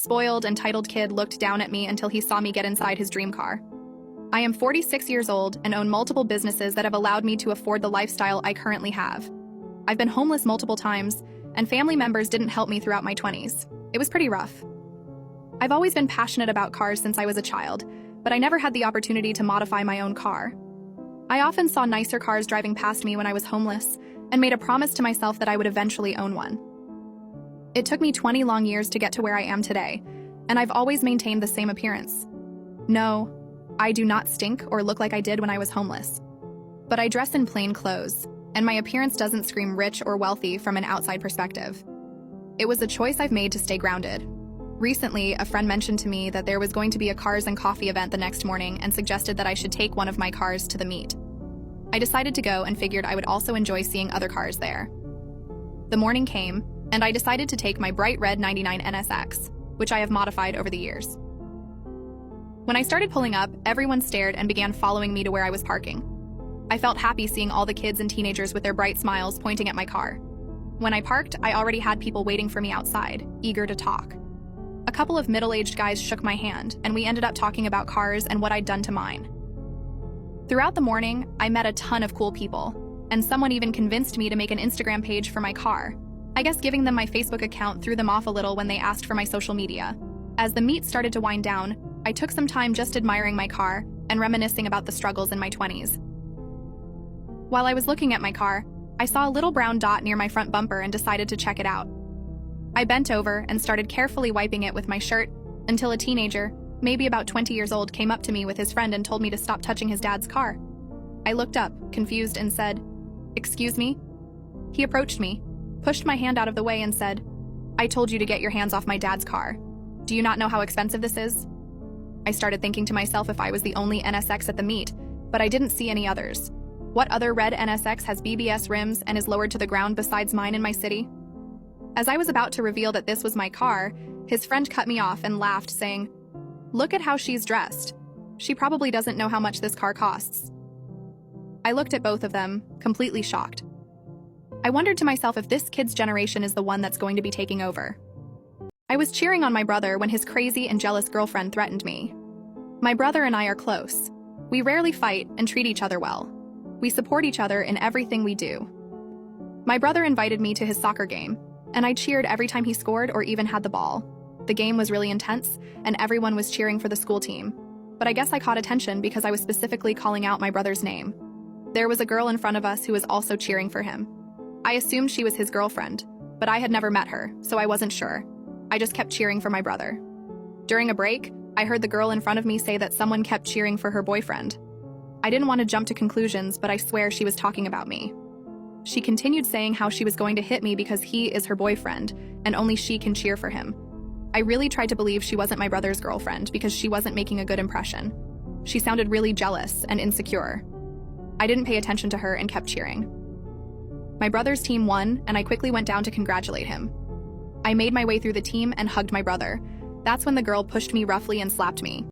spoiled, entitled kid looked down at me until he saw me get inside his dream car. I am 46 years old and own multiple businesses that have allowed me to afford the lifestyle I currently have. I've been homeless multiple times, and family members didn't help me throughout my 20s. It was pretty rough. I've always been passionate about cars since I was a child, but I never had the opportunity to modify my own car. I often saw nicer cars driving past me when I was homeless and made a promise to myself that I would eventually own one. It took me 20 long years to get to where I am today, and I've always maintained the same appearance. No, I do not stink or look like I did when I was homeless. But I dress in plain clothes, and my appearance doesn't scream rich or wealthy from an outside perspective. It was a choice I've made to stay grounded. Recently, a friend mentioned to me that there was going to be a Cars and Coffee event the next morning and suggested that I should take one of my cars to the meet. I decided to go and figured I would also enjoy seeing other cars there. The morning came, and I decided to take my bright red 99 NSX, which I have modified over the years. When I started pulling up, everyone stared and began following me to where I was parking. I felt happy seeing all the kids and teenagers with their bright smiles pointing at my car. When I parked, I already had people waiting for me outside, eager to talk. A couple of middle-aged guys shook my hand, and we ended up talking about cars and what I'd done to mine. Throughout the morning, I met a ton of cool people, and someone even convinced me to make an Instagram page for my car. I guess giving them my Facebook account threw them off a little when they asked for my social media. As the meet started to wind down, I took some time just admiring my car and reminiscing about the struggles in my 20s. While I was looking at my car, I saw a little brown dot near my front bumper and decided to check it out. I bent over and started carefully wiping it with my shirt until a teenager, maybe about 20 years old, came up to me with his friend and told me to stop touching his dad's car. I looked up, confused, and said, "Excuse me?" He approached me, pushed my hand out of the way and said, "I told you to get your hands off my dad's car. Do you not know how expensive this is?" I started thinking to myself if I was the only NSX at the meet, but I didn't see any others. What other red NSX has BBS rims and is lowered to the ground besides mine in my city? As I was about to reveal that this was my car, his friend cut me off and laughed, saying, "Look at how she's dressed. She probably doesn't know how much this car costs." I looked at both of them, completely shocked. I wondered to myself if this kid's generation is the one that's going to be taking over. I was cheering on my brother when his crazy and jealous girlfriend threatened me. My brother and I are close. We rarely fight and treat each other well. We support each other in everything we do. My brother invited me to his soccer game, and I cheered every time he scored or even had the ball. The game was really intense, and everyone was cheering for the school team. But I guess I caught attention because I was specifically calling out my brother's name. There was a girl in front of us who was also cheering for him. I assumed she was his girlfriend, but I had never met her, so I wasn't sure. I just kept cheering for my brother. During a break, I heard the girl in front of me say that someone kept cheering for her boyfriend. I didn't want to jump to conclusions, but I swear she was talking about me. She continued saying how she was going to hit me because he is her boyfriend, and only she can cheer for him. I really tried to believe she wasn't my brother's girlfriend because she wasn't making a good impression. She sounded really jealous and insecure. I didn't pay attention to her and kept cheering. My brother's team won, and I quickly went down to congratulate him. I made my way through the team and hugged my brother. That's when the girl pushed me roughly and slapped me.